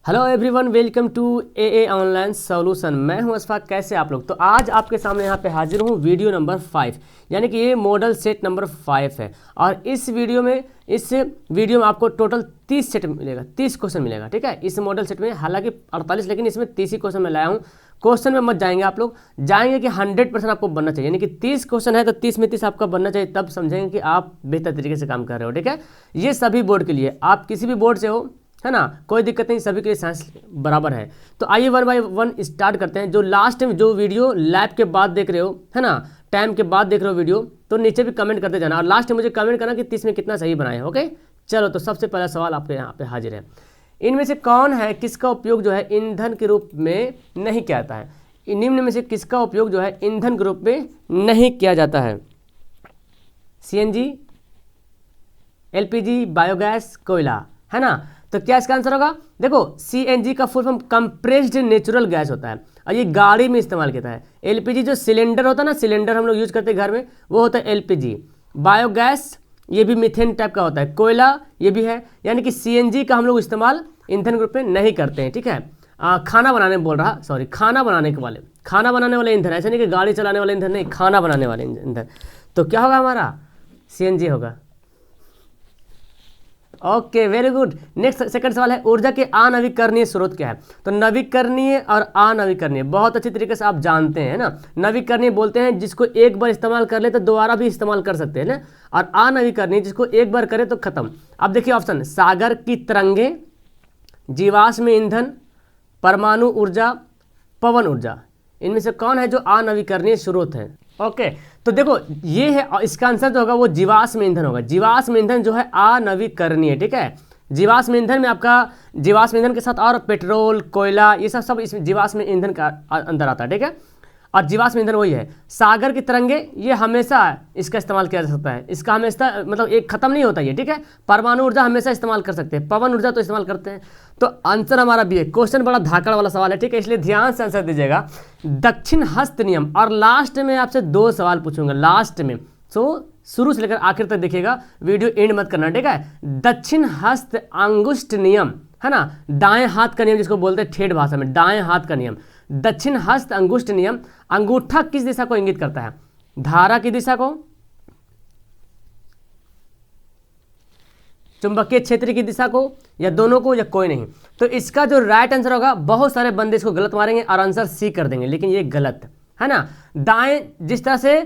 Hello everyone, welcome to a online solution. मैं हूं अशफाक। कैसे आप लोग? तो आज आपके सामने यहाँ पे हाजिर हूँ वीडियो नंबर 5, यानी कि ये मॉडल सेट नंबर 5 है। और इस वीडियो में आपको टोटल 30 सेट मिलेगा, 30 क्वेश्चन मिलेगा। ठीक है, इस मॉडल सेट में हालांकि 48, लेकिन इसमें 30 ही क्वेश्चन मैं लाया हूँ। क्वेश्चन में मत जाएंगे आप लोग, जाएंगे कि 100% आपको बनना चाहिए, यानी कि 30 क्वेश्चन है तो 30 में 30 आपका बनना चाहिए, तब समझेंगे कि आप बेहतर तरीके से काम कर रहे हो। ठीक है, ये सभी बोर्ड के लिए, आप किसी भी बोर्ड से हो, है ना, कोई दिक्कत नहीं, सभी के लिए साइंस बराबर है। तो आइए 1 बाय 1 स्टार्ट करते हैं। जो लास्ट में जो वीडियो लैब के बाद देख रहे हो, है ना, टाइम के बाद देख रहे हो वीडियो, तो नीचे भी कमेंट करते जाना और लास्ट में मुझे कमेंट करना कि 30 में कितना सही बनाए। ओके, चलो तो सबसे पहला सवाल आपके यहाँ पे हाजिर है। इनमें से कौन है किसका उपयोग जो है ईंधन के रूप में नहीं किया जाता है? निम्न में से किसका उपयोग जो है ईंधन के रूप में नहीं किया जाता है? सीएनजी, एलपीजी, बायोगैस, कोयला, है ना। तो क्या इसका आंसर होगा? देखो, सीएनजी का full form compressed natural gas होता है और ये गाड़ी में इस्तेमाल किया है। एलपीजी जो सिलेंडर होता है ना, सिलेंडर हम लोग यूज करते हैं घर में, वो होता है एलपीजी। बायोगैस ये भी मीथेन टाइप का होता है। कोयला ये भी है, यानी कि सीएनजी का हम लोग इस्तेमाल ईंधन के रूप में नहीं करते हैं। ठीक है, खाना बनाने बोल रहा, सॉरी, खाना बनाने वाले ईंधन, ऐसे नहीं कि गाड़ी चलाने वाले ईंधन नहीं, खाना बनाने वाले ईंधन। तो क्या होगा हमारा? सीएनजी होगा। Okay, very good. Next second सवाल है, ऊर्जा के अनवीकरणीय स्रोत क्या है? तो नवीकरणीय और अनवीकरणीय बहुत अच्छी तरीके से आप जानते हैं ना। नवीकरणीय बोलते हैं जिसको एक बार इस्तेमाल कर ले तो दोबारा भी इस्तेमाल कर सकते हैं ना, और अनवीकरणीय जिसको एक बार करे तो खत्म। अब देखिए ऑप्शन, सागर की तरंगे, जीवाश्म ईंधन, परमाणु ऊर्जा, पवन ऊर्जा, इनमें से कौन है जो अनवीकरणीय स्रोत है? ओके, तो देखो ये है, इसका आंसर जो होगा वो जीवाश्म ईंधन होगा। जीवाश्म ईंधन जो है अनवीकरणीय। ठीक है, जीवाश्म ईंधन में आपका जीवाश्म ईंधन के साथ और पेट्रोल, कोयला, ये सब इसमें जीवाश्म ईंधन का अंदर आता है। ठीक है, और जीवाश्म ईंधन वही है। सागर की तरंगे ये हमेशा इसका इस्तेमाल किया जा सकता है, इसका हमेशा मतलब एक खत्म नहीं होता ये। ठीक है, परमाणु ऊर्जा हमेशा इस्तेमाल कर सकते हैं, पवन ऊर्जा तो इस्तेमाल करते हैं। तो आंसर हमारा भी है। क्वेश्चन बड़ा धाकड़ वाला सवाल है, ठीक है, इसलिए ध्यान से आंसर दीजिएगा। दक्षिण हस्त नियम, और लास्ट में आपसे 2 सवाल पूछूंगा लास्ट में, सो शुरू से लेकर आखिर तक देखिएगा, वीडियो एंड मत करना। ठीक है, दक्षिण हस्त अंगुष्ठ नियम, है ना, दाएं हाथ का नियम जिसको बोलते हैं ठेठ भाषा में, दाएं हाथ का नियम, दक्षिण हस्त अंगुष्ठ नियम। अंगूठा किस दिशा को इंगित करता है? धारा की दिशा को, चुंबकीय क्षेत्र की दिशा को, या दोनों को, या कोई नहीं? तो इसका जो राइट आंसर होगा, बहुत सारे बंदे इसको गलत मारेंगे और आंसर सी कर देंगे, लेकिन ये गलत है ना। दाएं, जिस तरह से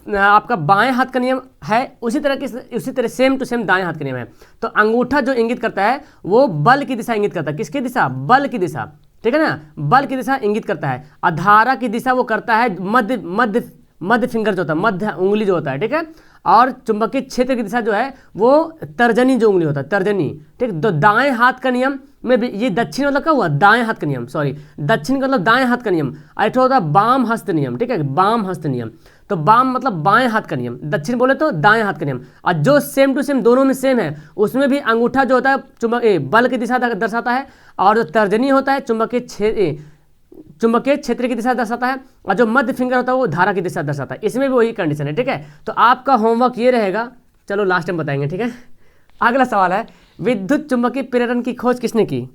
आपका बाएं हाथ का नियम है, उसी तरह सेम टू सेम दाएं हाथ का नियम है। तो अंगूठा जो इंगित करता है वो बल की दिशा इंगित करता है। किसकी दिशा? बल की दिशा। ठीक है ना, बल की दिशा इंगित करता है। और धारा की दिशा वो करता है मध्य फिंगर जो होता है, मध्य उंगली जो होता है। ठीक है, और चुंबकीय क्षेत्र की दिशा जो है वो तर्जनी जो उंगली होता है, तर्जनी। ठीक, तो दाएं हाथ का नियम में भी ये दक्षिण मतलब क्या हुआ? दाएं हाथ का नियम, सॉरी, दक्षिण का मतलब दाएं हाथ का नियम। ऐसा होता है बाम हस्त नियम। ठीक है, बाम हस्त नियम, तो बाम मतलब बाएं हाथ का नियम, दक्षिण बोले तो दाएं हाथ का नियम। और जो सेम टू सेम दोनों में सेम है, उसमें भी अंगूठा जो होता है बल की दिशा दर्शाता है, और जो तर्जनी होता है चुंबकीय क्षेत्र की दिशा दर्शाता है, और जो मध्य फिंगर होता है वो धारा की दिशा दर्शाता है। इसमें भी वही कंडीशन है। ठीक है, तो आपका होमवर्क ये रहेगा, चलो लास्ट में बताएंगे। ठीक है, अगला सवाल है, विद्युत चुंबकीय प्रेरण की खोज किसने की?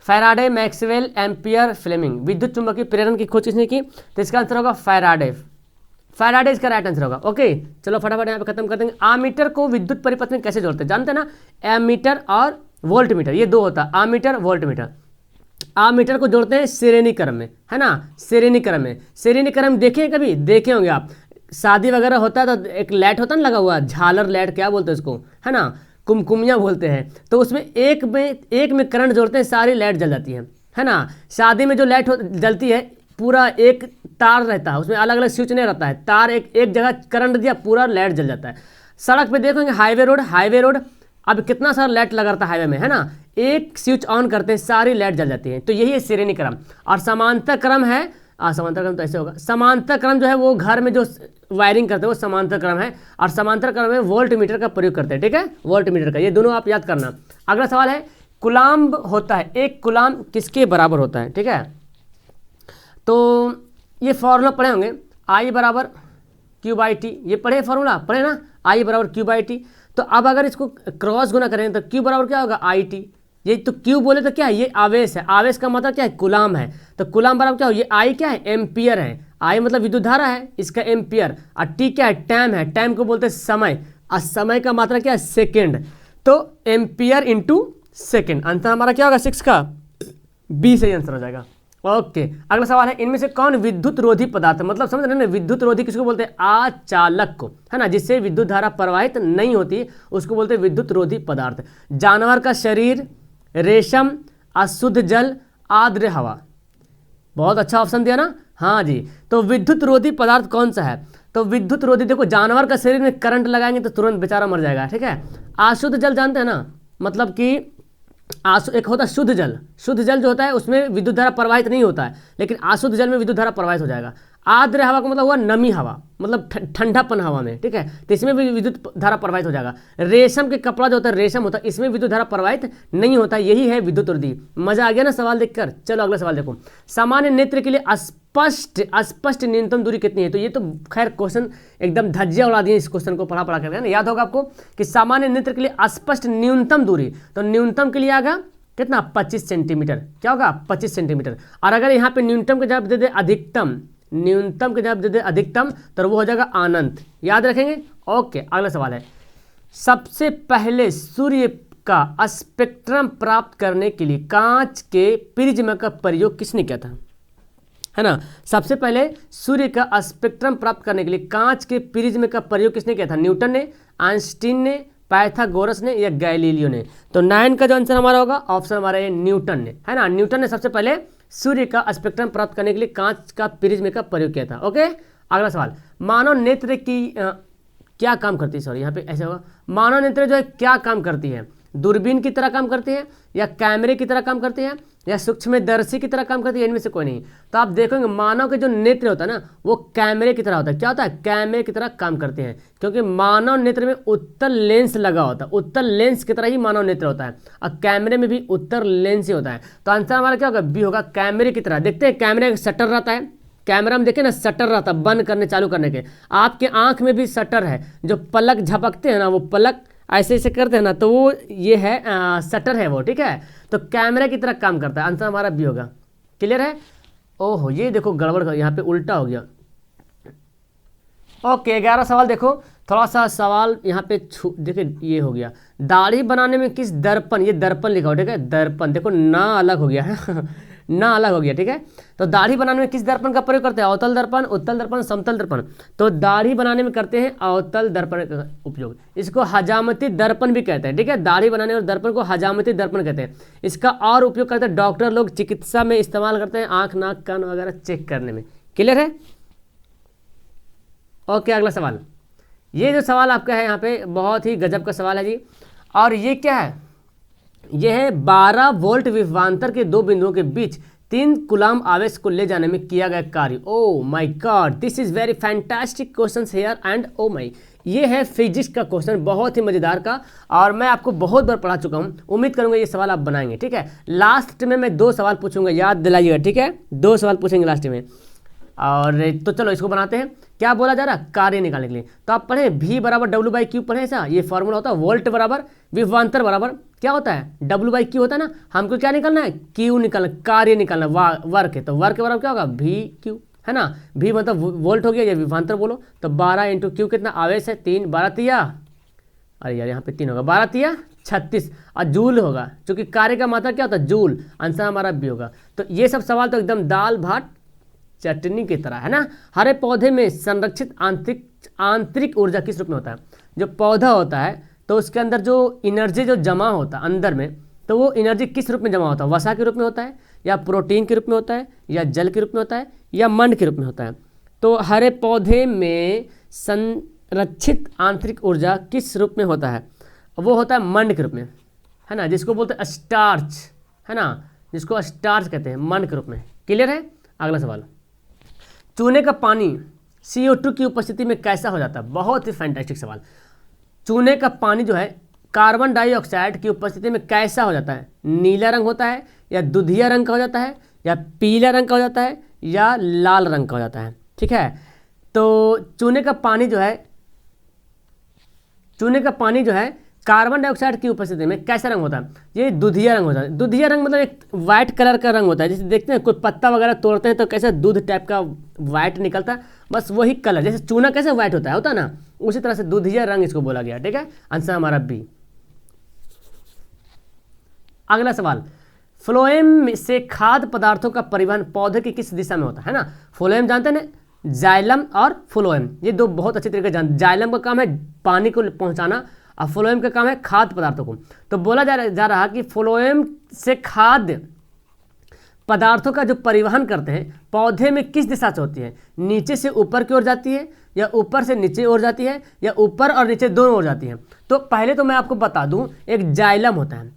Faraday, Maxwell, Ampere, Fleming. विद्युत चुंबकीय प्रेरण की खोज किसने की? तो इसका आंसर होगा फैराडे। फैराडे इसका राइट आंसर होगा। ओके, चलो फटाफट यहाँ पे खत्म कर देंगे। आमीटर को विद्युत परिपथ में कैसे जोड़ते हैं? जानते हैं ना, एमीटर और वोल्टमीटर, ये 2 होता है, आमीटर वोल्टमीटर। आमीटर को जोड़ते हैं श्रेणी क्रम में, है ना, श्रेणी क्रम में। श्रेणी क्रम देखे कभी? देखे होंगे आप, शादी वगैरह होता है तो एक लाइट होता है ना लगा हुआ, झालर लाइट क्या बोलते हैं उसको, है ना, कुमकुमिया बोलते हैं। तो उसमें एक में करंट जोड़ते हैं, सारी लाइट जल जाती है ना। शादी में जो लाइट जलती है, पूरा एक तार रहता है, उसमें अलग अलग स्विच नहीं रहता है, तार एक जगह करंट दिया, पूरा लाइट जल जाता है। सड़क पे देखोगे हाईवे रोड, अब कितना सारा लाइट लगा रहता है हाईवे में, है ना, एक स्विच ऑन करते हैं सारी लाइट जल जाती है। तो यही है श्रेणी क्रम। और समांतर क्रम है, समांतर क्रम तो ऐसे होगा, समांतर क्रम जो है वो घर में जो वायरिंग करते हैं वो समांतर क्रम है, और समांतर क्रम में वोल्ट मीटर का प्रयोग करते हैं। ठीक है, वोल्ट मीटर का, ये दोनों आप याद करना। अगला सवाल है, कुलाम्ब होता है, एक कुलाम्ब किसके बराबर होता है? ठीक है, तो ये फॉर्मूला पढ़े होंगे, I बराबर Q/T, ये पढ़े फॉर्मूला, पढ़े ना, I बराबर Q/T। तो अब अगर इसको क्रॉस गुना करें तो Q बराबर क्या होगा? IT। ये तो क्यू बोले तो क्या है, ये आवेश है, आवेश का मतलब क्या है, कूलाम है, तो कूलाम बराबर क्या हो, ये आई क्या है, एम्पियर है, आई मतलब विद्युत धारा है, इसका एम्पियर, और टी क्या है, टाइम है, टाइम को बोलते हैं समय, और समय का मात्रा क्या है, सेकेंड, तो एम्पियर इंटू सेकेंड, आंसर हमारा क्या होगा 6 का बी सही आंसर हो जाएगा। ओके, अगला सवाल है, इनमें से कौन विद्युत रोधी पदार्थ है, मतलब समझ रहे हैं ना, विद्युत रोधी किसको बोलते हैं, आचालक को, है ना, जिससे विद्युत धारा प्रवाहित नहीं होती उसको बोलते हैं विद्युत रोधी पदार्थ। जानवर का शरीर, रेशम, अशुद्ध जल, आर्द्र हवा। बहुत अच्छा ऑप्शन दिया ना, हाँ जी। तो विद्युत रोधी पदार्थ कौन सा है, तो विद्युत रोधी, देखो जानवर का शरीर में करंट लगाएंगे तो तुरंत बेचारा मर जाएगा, ठीक है। अशुद्ध जल जानते हैं ना, मतलब कि एक होता है शुद्ध जल, शुद्ध जल जो होता है उसमें विद्युत धारा प्रवाहित नहीं होता है, लेकिन अशुद्ध जल में विद्युत धारा प्रवाहित हो जाएगा। आर्द्र हवा का मतलब हुआ नमी हवा, मतलब ठंडापन हवा में, ठीक है, तो इसमें भी विद्युत धारा प्रवाहित हो जाएगा। रेशम के कपड़ा जो होता है, रेशम होता है, इसमें विद्युत धारा प्रवाहित नहीं होता, यही है विद्युत रोधी। मजा आ गया ना सवाल देखकर। चलो अगला सवाल देखो, सामान्य नेत्र के लिए अस्पष्ट न्यूनतम दूरी कितनी है, तो ये तो खैर क्वेश्चन एकदम धज्जियां उड़ा दिए, इस क्वेश्चन को पढ़ा कर ना, याद होगा आपको कि सामान्य नेत्र के लिए अस्पष्ट न्यूनतम दूरी, तो न्यूनतम के लिए आएगा कितना, 25 सेंटीमीटर, क्या होगा 25 सेंटीमीटर। और अगर यहाँ पे न्यूनतम के जवाब दे दे अधिकतम, न्यूनतम के जवाब दे दे अधिकतम, तो वो हो जाएगा अनंत, याद रखेंगे। ओके, अगला सवाल है, सबसे पहले सूर्य का स्पेक्ट्रम प्राप्त करने के लिए कांच के प्रिज्म का प्रयोग किसने किया था, है ना। सबसे पहले सूर्य का स्पेक्ट्रम प्राप्त करने के लिए कांच के प्रिज्म का प्रयोग किसने किया था, न्यूटन ने, आइंस्टीन ने, पाइथागोरस ने, या गैलीलियो ने। तो 9 का जो आंसर हमारा होगा ऑप्शन हमारा ये न्यूटन ने, है ना। न्यूटन ने सबसे पहले सूर्य का स्पेक्ट्रम प्राप्त करने के लिए कांच का प्रिज्म का प्रयोग किया था। ओके, अगला सवाल, मानव नेत्र की क्या काम करती है, सॉरी यहाँ पे ऐसे होगा, मानव नेत्र जो है क्या काम करती है, दूरबीन की तरह काम करती है, या कैमरे की तरह काम करती है, या सूक्ष्मदर्शी की तरह काम करती है, इनमें से कोई नहीं। तो आप देखोगे मानव के जो नेत्र होता है ना, वो कैमरे की तरह होता है, क्या होता है, कैमरे की तरह काम करते हैं, क्योंकि मानव नेत्र में उत्तल लेंस लगा होता है, उत्तल लेंस की तरह ही मानव नेत्र होता है, और कैमरे में भी उत्तल लेंस ही होता है। तो आंसर हमारा क्या होगा, बी होगा, कैमरे की तरह। देखते हैं कैमरे का शटर रहता है, कैमरा में देखें ना शटर रहता है बंद करने चालू करने के, आपके आंख में भी शटर है, जो पलक झपकते हैं ना, वो पलक ऐसे ऐसे करते हैं ना, तो वो ये है शटर है वो, ठीक है। तो कैमरे की तरह काम करता है, आंसर हमारा बी होगा। क्लियर है। ओहो, ये देखो गड़बड़, यहाँ पे उल्टा हो गया। ओके, 11 सवाल देखो, थोड़ा सा सवाल यहाँ पे देखिए, ये हो गया, दाढ़ी बनाने में किस दर्पण, ये दर्पण लिखा हो, ठीक है, दर्पण, देखो ना अलग हो गया है ना अलग हो गया, ठीक है। तो दाढ़ी बनाने में किस दर्पण का प्रयोग करते हैं, अवतल दर्पण, उत्तल दर्पण, समतल दर्पण। तो दाढ़ी बनाने में करते हैं अवतल दर्पण का उपयोग, इसको हजामती दर्पण भी कहते हैं, ठीक है। दाढ़ी बनाने वाले दर्पण को हजामती दर्पण कहते हैं। इसका और उपयोग करते हैं डॉक्टर लोग, चिकित्सा में इस्तेमाल करते हैं, आँख नाक कान वगैरह चेक करने में। क्लियर है। ओके, अगला सवाल, ये जो सवाल आपका है यहाँ पे बहुत ही गजब का सवाल है जी, और ये क्या है, यह है 12 वोल्ट विभवांतर के दो बिंदुओं के बीच 3 कूलाम आवेश को ले जाने में किया गया कार्य। Oh my God, this is very fantastic question here and oh my, ये है फिजिक्स का क्वेश्चन, बहुत ही मजेदार का, और मैं आपको बहुत बार पढ़ा चुका हूँ, उम्मीद करूंगा ये सवाल आप बनाएंगे, ठीक है। लास्ट में मैं 2 सवाल पूछूंगा, याद दिलाइएगा, ठीक है, 2 सवाल पूछेंगे लास्ट में। और तो चलो इसको बनाते हैं। क्या बोला जा रहा है, कार्य निकालने के लिए, तो आप पढ़ें V बराबर W/Q पढ़ें, ऐसा ये फॉर्मूला होता है, वोल्ट बराबर विभवांतर बराबर क्या होता है, W/Q होता है ना। हमको क्या निकालना है, Q निकालना, कार्य निकालना, वर्क है, तो वर्क के बराबर क्या होगा, VQ, है ना। V मतलब वोल्ट हो गया, या विभवांतर बोलो, तो 12 × Q कितना आवेश है, 3, 12 तिया, अरे यार यहाँ पे 3 होगा, 12 तिया 36, और जूल होगा, क्योंकि कार्य का मात्रा क्या होता है, जूल, आंसर हमारा B होगा। तो ये सब सवाल तो एकदम दाल भात चटनी की तरह है ना। हरे पौधे में संरक्षित आंतरिक ऊर्जा किस रूप में होता है, जो पौधा होता है तो उसके अंदर जो एनर्जी जो जमा होता है अंदर में, तो वो एनर्जी किस रूप में जमा होता है, वसा के रूप में होता है, या प्रोटीन के रूप में होता है, या जल के रूप में होता है, या मंड के रूप में होता है। तो हरे पौधे में संरक्षित आंतरिक ऊर्जा किस रूप में होता है, वो होता है मंड के रूप में, है ना, जिसको बोलते हैं स्टार्च, है ना, जिसको स्टार्च कहते हैं, मंड के रूप में। क्लियर है। अगला सवाल, चूने का पानी CO2 की उपस्थिति में कैसा हो जाता है, बहुत ही फैंटास्टिक सवाल। चूने का पानी जो है कार्बन डाइऑक्साइड की उपस्थिति में कैसा हो जाता है, नीला रंग होता है, या दुधिया रंग का हो जाता है, या पीला रंग का हो जाता है, या लाल रंग का हो जाता है, ठीक है। तो चूने का पानी जो है कार्बन डाइऑक्साइड की उपस्थिति में कैसा रंग होता है? ये दुधिया रंग होता है। दुधिया रंग मतलब एक वाइट कलर का रंग होता है। जैसे देखते हैं कोई पत्ता वगैरह तोड़ते हैं तो कैसे दूध टाइप का वाइट निकलता है, बस वही कलर, जैसे चूना कैसे वाइट होता है ना, उसी तरह से दुधिया रंग इसको बोला गया। ठीक है, आंसर हमारा बी। अगला सवाल, फ्लोएम से खाद्य पदार्थों का परिवहन पौधे की किस दिशा में होता है ना? फ्लोएम जानते हैं ना, जाइलम और फ्लोएम, ये दो बहुत अच्छे तरीके से जानते। जाइलम का काम है पानी को पहुंचाना और फ्लोएम का काम है खाद्य पदार्थों को। तो बोला जा रहा कि फ्लोएम से खाद्य पदार्थों का जो परिवहन करते हैं पौधे में किस दिशा से होती है? नीचे से ऊपर की ओर जाती है, या ऊपर से नीचे ओर जाती है, या ऊपर और नीचे दोनों ओर जाती है? तो पहले तो मैं आपको बता दूं, एक जाइलम होता है,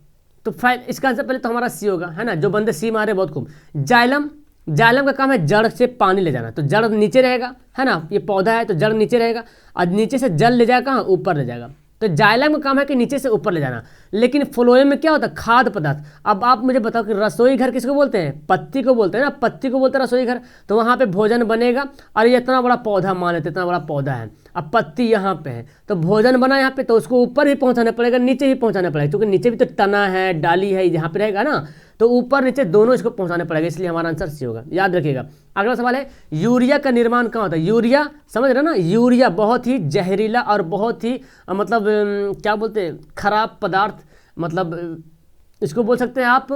तो इसका आंसर पहले तो हमारा सी होगा, है ना, जो बंदे सी मारे बहुत खूब। जाइलम का काम है जड़ से पानी ले जाना, तो जड़ नीचे रहेगा, है ना, ये पौधा है तो जड़ नीचे रहेगा, और नीचे से जल ले जाएगा कहाँ? ऊपर ले जाएगा। तो जाइलम का काम है कि नीचे से ऊपर ले जाना। लेकिन फ्लोएम में क्या होता है? खाद्य पदार्थ। अब आप मुझे बताओ कि रसोई घर किसको बोलते हैं? पत्ती को बोलते हैं ना, पत्ती को बोलते हैं रसोई घर। तो वहाँ पे भोजन बनेगा, और ये इतना बड़ा पौधा, मान लेते इतना बड़ा पौधा है, अब पत्ती यहाँ पे है, तो भोजन बना यहाँ पे, तो उसको ऊपर भी पहुँचाना पड़ेगा, नीचे भी पहुँचाना पड़ेगा, क्योंकि नीचे भी तो तना है, डाली है, यहाँ पे रहेगा ना, तो ऊपर नीचे दोनों इसको पहुँचाना पड़ेगा, इसलिए हमारा आंसर सी होगा, याद रखिएगा। अगला सवाल है, यूरिया का निर्माण कहाँ होता है? यूरिया समझ रहे ना, यूरिया बहुत ही जहरीला और बहुत ही मतलब क्या बोलते हैं, खराब पदार्थ, मतलब इसको बोल सकते हैं आप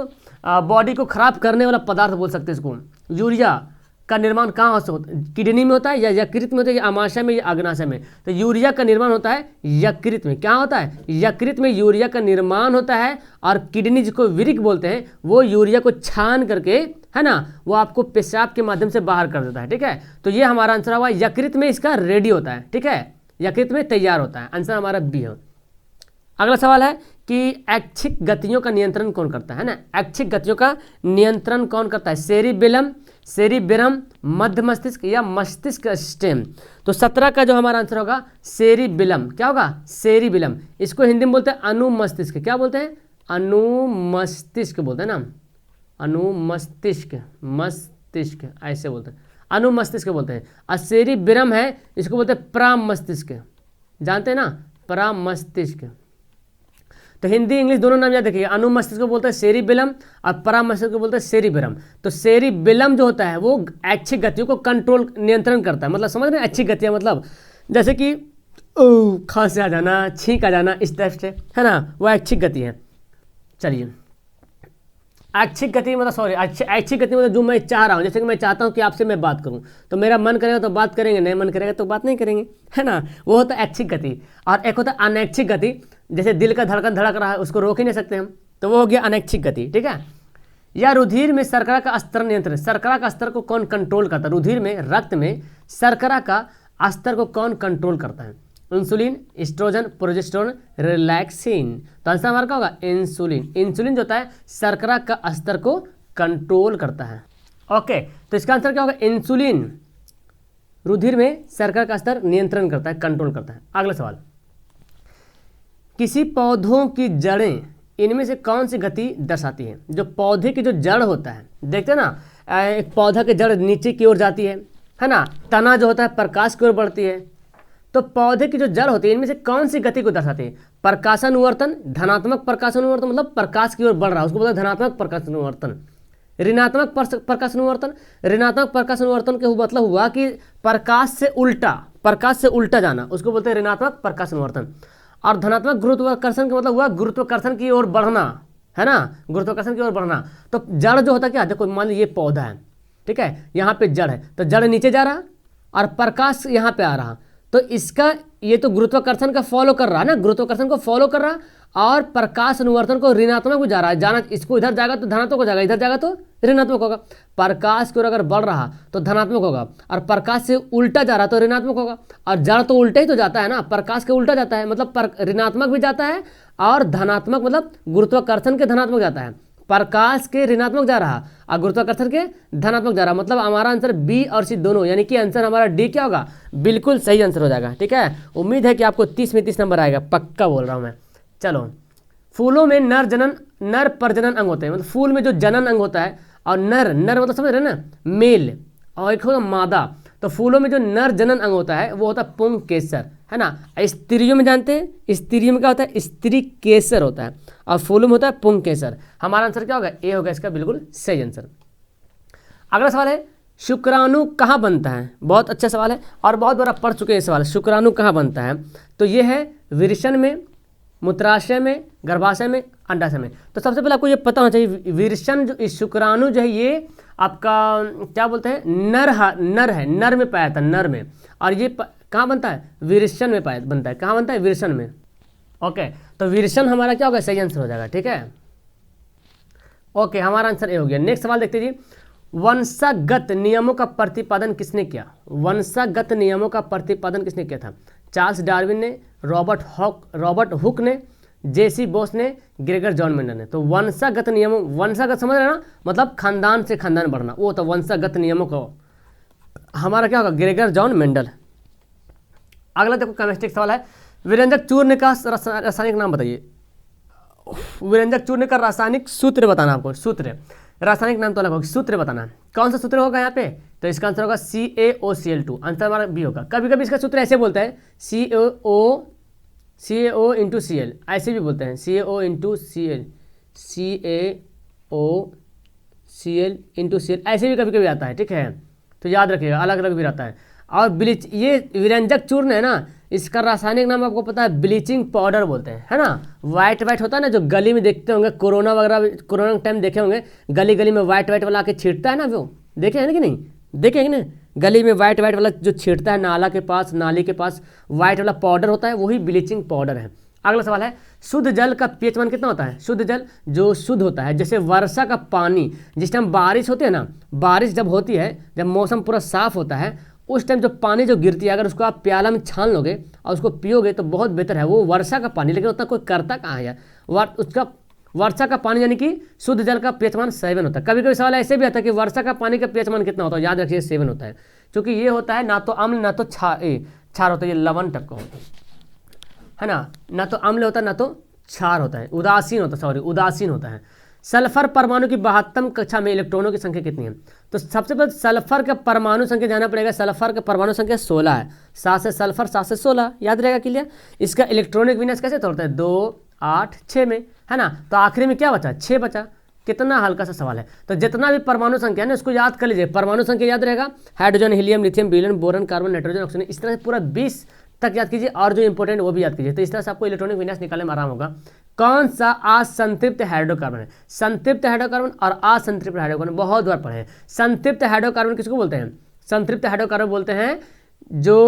बॉडी को खराब करने वाला पदार्थ बोल सकते हैं इसको। यूरिया का निर्माण कहाँ से होता है? किडनी में होता है, या यकृत में होता है, या अमाशय में, या अग्नाशय में? तो यूरिया का निर्माण होता है यकृत में। क्या होता है? यकृत में यूरिया का निर्माण होता है, और किडनी जिसको विरिक बोलते हैं, वो यूरिया को छान करके, है ना, वो आपको पेशाब के माध्यम से बाहर कर देता है। ठीक है, तो ये हमारा आंसर हुआ, यकृत में इसका रेडी होता है। ठीक है, यकृत में तैयार होता है, आंसर हमारा बी है। अगला सवाल है कि ऐच्छिक गतियों का नियंत्रण कौन करता है ना? ऐच्छिक गतियों का नियंत्रण कौन करता है? सेरिबेरम, मध्य मस्तिष्क, या मस्तिष्क स्टेम? तो 17 का जो हमारा आंसर होगा सेरिबेलम। क्या होगा? सेरिबेलम। इसको हिंदी में बोलते हैं अनुमस्तिष्क। क्या बोलते हैं? अनुमस्तिष्क बोलते हैं ना, अनुमस्तिष्क, मस्तिष्क ऐसे बोलते हैं, अनुमस्तिष्क बोलते हैं। और सेरिबेरम है, इसको बोलते हैं प्रामस्तिष्क, जानते हैं ना, प्रामस्तिष्क। तो हिंदी इंग्लिश दोनों नाम याद रखिए, अनुमस्तिष्क को बोलते हैं सेरिबेलम, और परामस्तिष्क को बोलते हैं सेरिबेरम। तो सेरिबेलम जो होता है वो ऐच्छिक गतियों को कंट्रोल, नियंत्रण करता है। मतलब समझ रहे हैं ऐच्छिक गतियाँ, मतलब जैसे कि खांसी आ जाना, छींक आ जाना, इस टाइप से, है ना, वो ऐच्छिक गति है। चलिए, ऐच्छिक गति मतलब सॉरी, ऐच्छिक गति मतलब जो मैं चाह रहा हूँ, जैसे कि मैं चाहता हूँ कि आपसे मैं बात करूँ, तो मेरा मन करेगा तो बात करेंगे, नहीं मन करेगा तो बात नहीं करेंगे, है ना, वो होता है ऐच्छिक गति। और एक होता है अनैच्छिक गति, जैसे दिल का धड़कन धड़क रहा है, उसको रोक ही नहीं सकते हम, तो वो हो गया अनैच्छिक गति। ठीक है, या रुधिर में शर्करा का स्तर नियंत्रण, शर्करा का स्तर को कौन कंट्रोल करता है? रुधिर में, रक्त में शर्करा का स्तर को कौन कंट्रोल करता है? Insulin, estrogen, progesterone, relaxin? तो आंसर हमारा क्या होगा? इंसुलिन। इंसुलिन जो होता है शर्करा का स्तर को कंट्रोल करता है। ओके, तो इसका आंसर क्या होगा? इंसुलिन रुधिर में शर्करा का स्तर नियंत्रण करता है, कंट्रोल करता है। अगला सवाल, किसी पौधों की जड़ें इनमें से कौन सी गति दर्शाती है? जो पौधे की जो जड़ होता है, देखते हैं ना, एक पौधा की जड़ नीचे की ओर जाती है ना, तना जो होता है प्रकाश की ओर बढ़ती है। तो पौधे की जो जड़ होती है इनमें से कौन सी गति को दर्शाती है? प्रकाशानुवर्तन, धनात्मक प्रकाशानुवर्तन, मतलब प्रकाश की ओर बढ़ रहा है, उसको बोलते हैं धनात्मक प्रकाशानुवर्तन। ऋणात्मक प्रकाशानुवर्तन, ऋणात्मक प्रकाशानुवर्तन के मतलब हुआ कि प्रकाश से उल्टा जाना, उसको बोलते हैं ऋणात्मक प्रकाशानुवर्तन। और धनात्मक गुरुत्वाकर्षण का मतलब हुआ गुरुत्वाकर्षण की ओर बढ़ना, है ना, गुरुत्वाकर्षण की ओर बढ़ना। तो जड़ जो होता है क्या, देखो मान लीजिए ये पौधा है, ठीक है, यहाँ पे जड़ है, तो जड़ नीचे जा रहा और प्रकाश यहाँ पे आ रहा, तो इसका ये तो गुरुत्वाकर्षण का फॉलो कर रहा है ना, गुरुत्वाकर्षण को फॉलो कर रहा, और प्रकाश अनुवर्तन को ऋणात्मक को जा रहा है, जाना इसको इधर जाएगा तो धनात्मक हो जाएगा, इधर जाएगा तो ऋणात्मक होगा। प्रकाश की ओर अगर बढ़ रहा तो धनात्मक होगा, और प्रकाश से उल्टा जा रहा तो ऋणात्मक होगा। और जड़ तो उल्टा ही तो जाता है ना, प्रकाश के उल्टा जाता है, मतलब ऋणात्मक भी जाता है और धनात्मक, मतलब गुरुत्वाकर्षण के धनात्मक जाता है। प्रकाश के ऋणात्मक जा रहा और गुरुत्वाकर्षण के धनात्मक जा रहा, मतलब हमारा आंसर बी और सी दोनों, यानी कि आंसर हमारा डी क्या होगा, बिल्कुल सही आंसर हो जाएगा। ठीक है, उम्मीद है कि आपको 30 में 30 नंबर आएगा, पक्का बोल रहा हूँ मैं। चलो, फूलों में नर प्रजनन अंग होते हैं, मतलब फूल में जो जनन अंग होता है, और नर मतलब समझ रहे हैं ना, मेल, और एक होगा मादा। तो फूलों में जो नर जनन अंग होता है वो होता है पुंकेसर, है ना। स्त्रियों में जानते हैं, स्त्रियों में क्या होता है, स्त्री केसर होता है, और फूलों में होता है पुंकेसर। हमारा आंसर क्या होगा, ए होगा इसका बिल्कुल सही आंसर। अगला सवाल है, शुक्राणु कहाँ बनता है। बहुत अच्छा सवाल है और बहुत बार आप पढ़ चुके हैं सवाल, शुक्राणु कहाँ बनता है। तो ये है विरशन में, मूत्राशय में, गर्भाशय में, अंडाशय में। तो सबसे पहले आपको ये पता होना चाहिए, विरशन जो शुक्राणु जो है ये आपका क्या बोलते हैं, नर है, नर में पाया जाता है, नर में। और ये कहाँ बनता है, विरशन में बनता है। कहाँ बनता है, विरशन में। ओके, तो विरशन हमारा क्या होगा, सही आंसर हो जाएगा। ठीक है, ओके, हमारा आंसर ए हो गया। नेक्स्ट सवाल देखते जी, वंशागत नियमों का प्रतिपादन किसने किया। वंशागत नियमों का प्रतिपादन किसने किया था। चार्ल्स डार्विन ने, रॉबर्ट हुक ने, जेसी बोस ने, ग्रेगर जॉन मेंडल ने। तो वंशागत नियमों, वंशागत समझ रहे ना, मतलब खानदान से खानदान बढ़ना, वो तो वंशागत नियमों को हमारा क्या होगा, ग्रेगर जॉन मेंडल। अगला देखो केमिस्ट्री सवाल है, विरंजक चूर्ण का रासायनिक नाम बताइए। विरंजक चूर्ण का रासायनिक सूत्र बताना आपको, सूत्र, रासायनिक नाम तो अलग होगा, सूत्र बताना। कौन सा सूत्र होगा यहाँ पे, तो इसका आंसर होगा CaOCl2, आंसर हमारा बी होगा। कभी कभी इसका सूत्र ऐसे बोलता है CaO इंटू Cl, ऐसे भी बोलते हैं CaO into Cl, CaOCl into Cl, ऐसे भी कभी कभी आता है। ठीक है, तो याद रखिएगा, अलग अलग भी रहता है। और ब्लीच, ये विरंजक चूर्ण है ना, इसका रासायनिक नाम आपको पता है, ब्लीचिंग पाउडर बोलते हैं, है ना। वाइट होता है ना, जो गली में देखते होंगे, कोरोना वगैरह, कोरोना के टाइम देखे होंगे, गली गली में वाइट वाला आके छींटता है ना, वो देखे हैं ना कि नहीं, देखे हैं ना, गली में वाइट वाला जो छींटता है, नाला के पास, नाली के पास वाइट वाला पाउडर होता है, वही ब्लीचिंग पाउडर है। अगला सवाल है, शुद्ध जल का pH मान कितना होता है। शुद्ध जल जो शुद्ध होता है, जैसे वर्षा का पानी, जिस टाइम बारिश होती है ना, बारिश जब होती है, जब मौसम पूरा साफ होता है, उस टाइम जो पानी जो गिरती है, अगर उसको आप प्याला में छान लोगे और उसको पियोगे तो बहुत बेहतर है, वो वर्षा का पानी। लेकिन उतना कोई करता कहाँ है यार, उसका वर्षा का पानी यानी कि शुद्ध जल का pH मान 7 होता है। कभी कभी सवाल ऐसे भी आता है कि वर्षा का पानी का pH मान कितना होता है, याद रखिए 7 होता है, क्योंकि ये होता है ना तो अम्ल ना तो क्षार होता है, ये लवण टक का होता है ना, ना तो अम्ल होता है ना तो क्षार होता है, उदासीन होता है। सल्फर परमाणु की 72 कक्षा में इलेक्ट्रॉनों की संख्या कितनी है। तो सबसे पहले सल्फर का परमाणु संख्या जाना पड़ेगा, सल्फर का परमाणु संख्या 16 है, 7 से सल्फर 7 से 16, याद रहेगा क्लियर। इसका इलेक्ट्रॉनिक विन्यास कैसे तोड़ता है, 2 8 6 में, है ना। तो आखिरी में क्या बचा, 6 बचा। कितना हल्का सा सवाल है। तो जितना भी परमाणु संख्या है ना, उसको याद कर लीजिए। परमाणु संख्या याद रहेगा, hydrogen, helium, lithium, beryllium, boron, carbon, nitrogen, oxygen, इस तरह से पूरा 20 तक याद कीजिए, और जो इंपॉर्टेंट वो भी याद कीजिए। तो इस तरह से आपको इलेक्ट्रॉनिक विन्यास निकालने में आराम होगा। कौन सा असंतृप्त हाइड्रोकार्बन है। संतृप्त हाइड्रोकार्बन और असंतृप्त हाइड्रोकार्बन बहुत बार पढ़े हैं। संतृप्त हाइड्रोकार्बन किसको बोलते हैं, संतृप्त हाइड्रोकार्बन बोलते हैं जो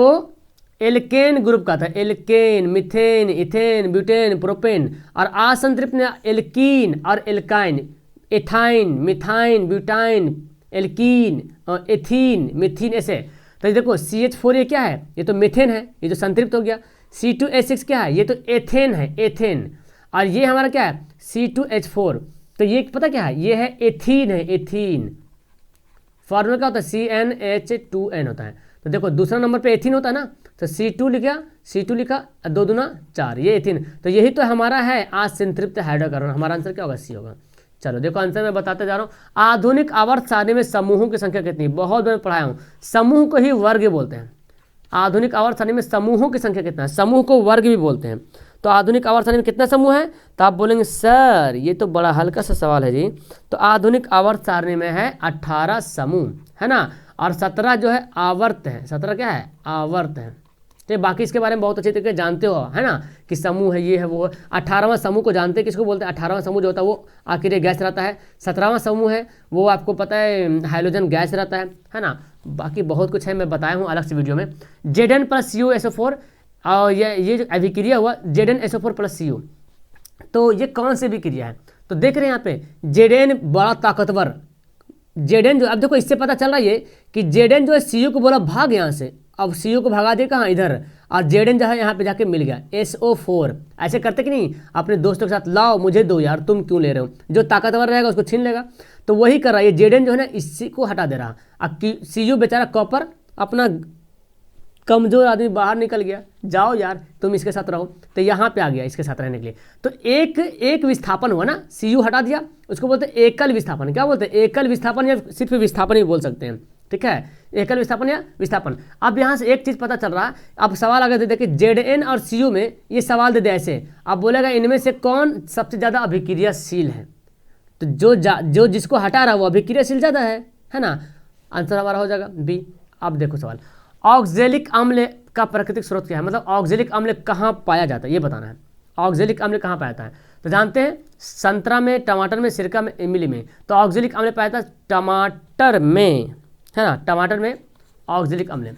एल्केन ग्रुप का था, alkane, methane, ethane, butane, propane. और असंतृप्त ने एल्कीन और alkyne, ethyne, methyne, butyne, alkene, ethene, methene, ऐसे। तो देखो CH4 ये क्या है, ये तो मिथेन है, ये तो संतृप्त हो गया। C2H6 क्या है, ये तो एथेन है, एथेन। और ये हमारा क्या है, C2H4, तो ये पता क्या है, ये है एथीन, है एथीन। फॉर्मूला क्या होता है, CnH2n होता है। तो देखो दूसरा नंबर पे एथीन होता है ना, तो C2 लिखा 2 दूना 4, ये एथीन। तो यही तो हमारा है असंतृप्त हाइड्रोकार्बन। हमारा आंसर क्या होगा, C होगा। चलो देखो आंसर मैं बताते जा रहा हूँ। आधुनिक आवर्त सारणी में समूहों की संख्या कितनी, बहुत बार पढ़ाया हूँ। समूह को ही वर्ग बोलते हैं। आधुनिक आवर्त सारणी में समूहों की संख्या कितना है, समूह को वर्ग भी बोलते हैं। तो आधुनिक आवर्त सारणी में कितना समूह है, तो आप बोलेंगे सर ये तो बड़ा हल्का सा सवाल है जी। तो आधुनिक आवर्त सारणी में है 18 समूह, है ना। और 17 जो है आवर्त है, 17 क्या है, आवर्त है। तो बाकी इसके बारे में बहुत अच्छे तरीके से जानते हो, है ना, कि समूह है, ये है वो है। 18वां समूह को जानते हैं, किसको बोलते हैं, 18वां समूह जो होता है वो आखिर गैस रहता है। 17वां समूह है वो आपको पता है हाइड्रोजन गैस रहता है ना। बाकी बहुत कुछ है, मैं बताया हूँ अलग से वीडियो में। Zn + CuSO4, और ये जो अभिक्रिया हुआ Zn SO4 + Cu, तो ये कौन सी अभिक्रिया है। तो देख रहे हैं यहाँ पे Zn बड़ा ताकतवर, Zn जो, अब देखो इससे पता चल रहा है कि Zn जो है Cu को बोला भाग यहाँ से, अब Cu को भगा दे कहाँ, इधर, और Zn जो है यहाँ पे जाके मिल गया SO4। ऐसे करते कि नहीं, अपने दोस्तों के साथ, लाओ मुझे दो यार, तुम क्यों ले रहे हो, जो ताकतवर रहेगा उसको छीन लेगा। तो वही कर रहा है ये Zn जो है ना, इसी को हटा दे रहा। अब Cu बेचारा कॉपर अपना कमजोर आदमी बाहर निकल गया, जाओ यार तुम इसके साथ रहो, तो यहाँ पे आ गया इसके साथ रहने के लिए। तो एक विस्थापन हुआ ना, Cu हटा दिया, उसको बोलते हैं एकल विस्थापन। क्या बोलते हैं, एकल विस्थापन, या सिर्फ विस्थापन ही बोल सकते हैं, ठीक है, एकल विस्थापन या विस्थापन। अब यहाँ से एक चीज़ पता चल रहा है, अब सवाल अगर दे दे कि ZN और CO में ये सवाल दे दे ऐसे, अब बोलेगा इनमें से कौन सबसे ज़्यादा अभिक्रियाशील है, तो जो जिसको हटा रहा है वो अभिक्रियाशील ज़्यादा है ना, आंसर हमारा हो जाएगा बी। अब देखो सवाल, ऑक्जेलिक अम्ल का प्राकृतिक स्रोत क्या है, मतलब ऑक्जेलिक अम्ल कहाँ पाया जाता है ये बताना है। ऑक्जेलिक अम्ल कहाँ पाया जाता है, तो जानते हैं संतरा में, टमाटर में, सिरका में, इमली में। तो ऑक्जेलिक अम्ल पाया जाता है टमाटर में, है ना, टमाटर में ऑक्जेलिक अम्ल,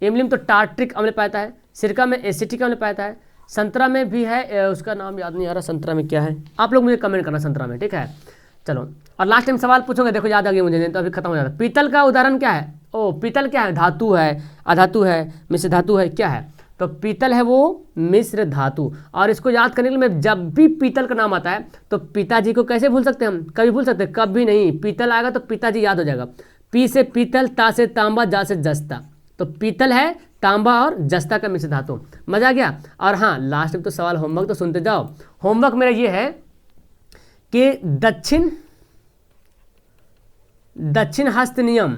इमली में तो टार्ट्रिक अम्ल पाया जाता है, सिरका में एसिटिक अम्ल पाया जाता है, संतरा में भी है, उसका नाम याद नहीं आ रहा, संतरा में क्या है, आप लोग मुझे कमेंट करना संतरा में, ठीक है। चलो, और लास्ट टाइम सवाल पूछोगे, देखो याद आ गया मुझे, नहीं तो अभी खत्म हो जाता। पीतल का उदाहरण क्या है, ओ पीतल क्या है, धातु है, अधातु है, मिश्र धातु है, क्या है, तो पीतल है वो मिश्र धातु। और इसको याद करने के लिए मैं जब भी पीतल का नाम आता है तो पिताजी को कैसे भूल सकते हैं हम, कभी भूल सकते हैं, कभी नहीं, पीतल आएगा तो पिताजी याद हो जाएगा। पी से पीतल, ता से तांबा, जा से जस्ता, तो पीतल है तांबा और जस्ता का मिश्र धातु। मजा आ गया। और हाँ, लास्ट में तो सवाल होमवर्क तो सुनते जाओ। होमवर्क मेरा ये है कि दक्षिण हस्त नियम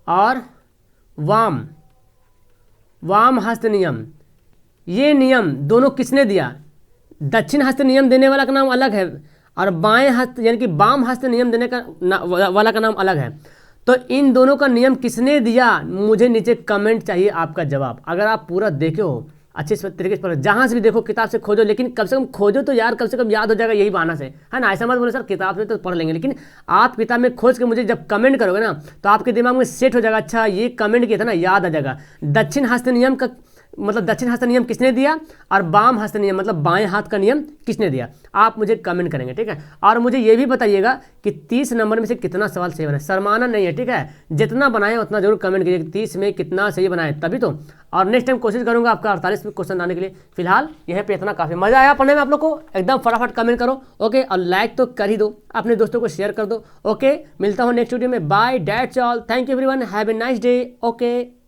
और वाम हस्त नियम, ये नियम दोनों किसने दिया। दक्षिण हस्त नियम देने वाला का नाम अलग है और बाएं हस्त यानी कि वाम हस्त नियम देने का वाला का नाम अलग है। तो इन दोनों का नियम किसने दिया, मुझे नीचे कमेंट चाहिए आपका जवाब। अगर आप पूरा देखे हो अच्छे तरीके से, जहाँ से भी देखो, किताब से खोजो, लेकिन कम से कम खोजो तो यार, कम से कम याद हो जाएगा यही बहाना से, है ना। ऐसा मत बोले सर किताब से तो पढ़ लेंगे, लेकिन आप किताब में खोज के मुझे जब कमेंट करोगे ना तो आपके दिमाग में सेट हो जाएगा, अच्छा ये कमेंट किया था ना, याद आ जाएगा। दक्षिण हस्त नियम का मतलब दक्षिण हस्त नियम किसने दिया और वाम हस्त नियम मतलब बाएं हाथ का नियम किसने दिया, आप मुझे कमेंट करेंगे, ठीक है। और मुझे ये भी बताइएगा कि 30 नंबर में से कितना सवाल सही बना है, शर्माना नहीं है, ठीक है। जितना बनाए उतना जरूर कमेंट कीजिए, 30 में कितना सही बनाए तभी तो। और नेक्स्ट टाइम कोशिश करूंगा आपका 48 में क्वेश्चन लाने के लिए। फिलहाल यहाँ पे इतना काफ़ी मजा आया पढ़ने में आप लोग को, एकदम फटाफट कमेंट करो, ओके। और लाइक तो कर ही दो, अपने दोस्तों को शेयर कर दो, ओके। मिलता हूँ नेक्स्ट वीडियो में, bye, that's all, thank you everyone, have a nice day, okay.